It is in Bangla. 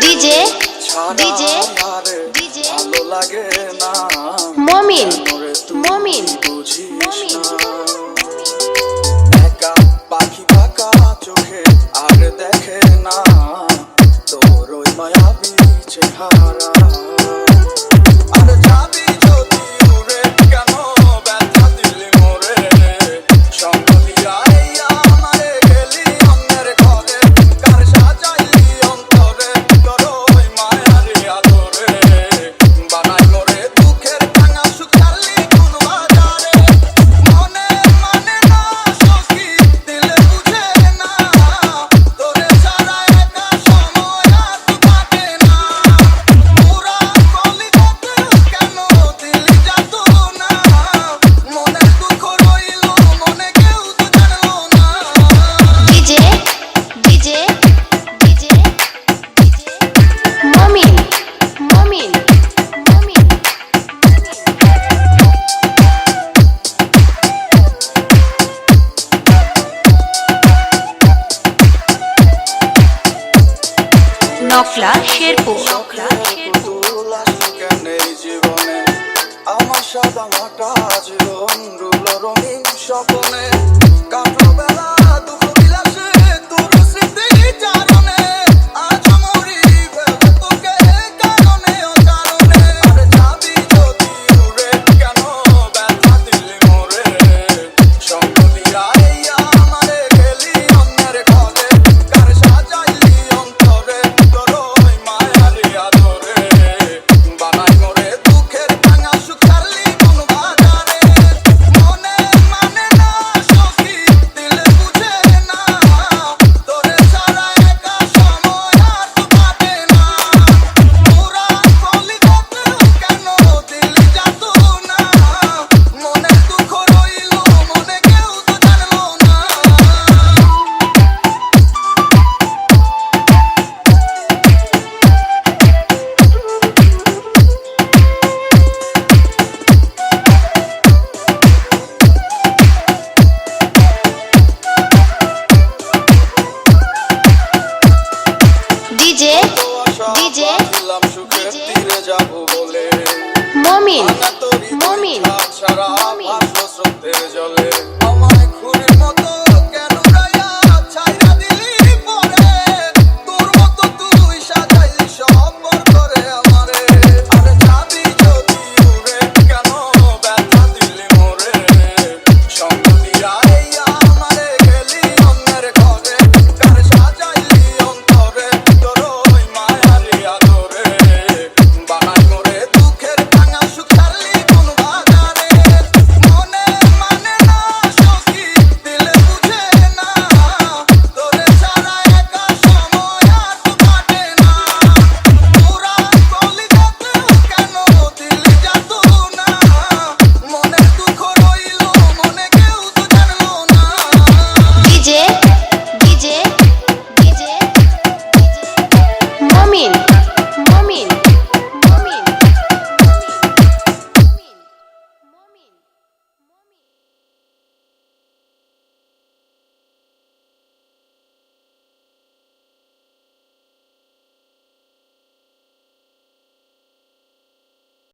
ডিজে ডিজে ডিজে ভালো লাগে না মমিন মমিন মমিন একা পাখি বাঁকা চোখে আর দেখে না তোর ওই মায়াবী চেহারা আর যাবি যদি উড়ে কেন ব্যথা দিলি মোরে সম্পদিয়া আমারে গেলি অন্যের ঘরে কার সাজাইলি অন্তরে তোর ওই মায়ারি আদরে বানাই মোরে দুঃখের ভাঙা সুখ ছাড়লি কোন বাজারে মনে মানে না সখী দিলে বুঝে না তোরে ছাড়া একা সময় আর কাটে না পুরা কলিজাতে কেন দিলি যাত না মনের দুঃখ রইল মনে কেউ তো জানলো না ডিজে ডিজে ডিজে ডিজে মমিন মমিন মমিন নকলা শেরপুর জীবনে আমার সাদা মাটা জীবন রুলো রঙিন স্বপ্নে কাটো বেলা দুঃখ বিলাসে তোর স্মৃতি চারণে আজ মরি ভেবে তোকে কারণে অকারণে আর যাবি যদি উড়ে কেন ব্যথা দিলি মোরে সম্পদিয়া আমারে গেলি অন্যের ঘরে কার সাজাইলি অন্তরে তোর ওই মায়ারি আদরে বানাই মোরে দুঃখের ভাঙা সুখ ছাড়লি কোন বাজারে মনে মানে না সখী দিলে বুঝে না তোরে ছাড়া একা সময় আর তো কাটে না পুরা কলিজাতে কেন দিলি যাত না মনের দুঃখ রইল মনে কেউ তো জানলো না ডিজে ডিজে সুখের তীরে যাবো বলে মমিন মমিন ছাড়া ভাসো স্রোতের জলে